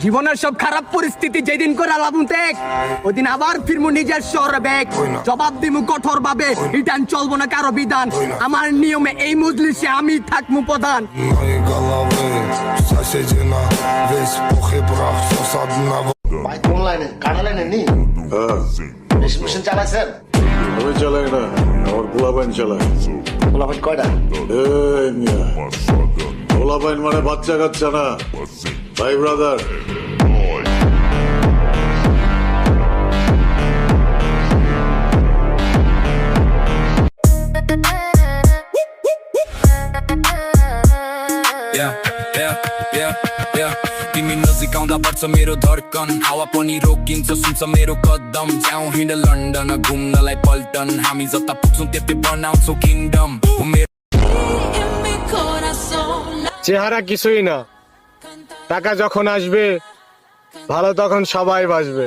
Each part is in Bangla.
জীবনের সব খারাপ পরিস্থিতি যেদিন করে আলাম ত্যাগ ওদিন আবার ফিরমু নিজের শহরে ব্যাগ জবাব দিমু কঠোর ভাবে রিটার্ন চলবো না কারো বিধান আমার নিয়মে এই মজলিসে আমি থাকমু প্রধান Моей головы соседи на весь пух и прах все с одного. ভাই কোন লাইনে কাটা লাইনে নি মেশিন চালাইছেন আমি চালাই না, আমার গোলাবাইন চালায়। গোলাপাট কয়টা এই মিয়া, গোলাবাইন মানে বাচ্চা কাচ্চা না, ভাই ব্রাদার। तिमी नजिक आउँदा बढ्छ मेरो धड्कन हावा पनि रोकिन्छ सुन्छ मेरो कदम जाउँ हिँड लन्डन घुम्नलाई पल्टन हामी जता पुग्छौँ त्यति बनाउँछौँ किङडम চেহারা কিছুই না, টাকা যখন আসবে ভালো তখন সবাই বাসবে।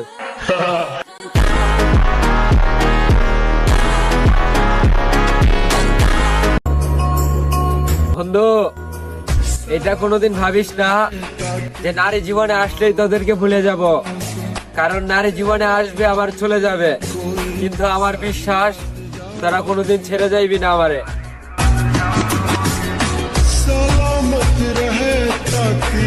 বন্ধু, এটা কোনোদিন ভাবিস না যে নারী জীবনে আসলেই তোদেরকে ভুলে যাব, কারণ নারী জীবনে আসবে আবার চলে যাবে, কিন্তু আমার বিশ্বাস তারা কোনোদিন ছেড়ে যাইবি না আমারে। सलामत रहे ताकि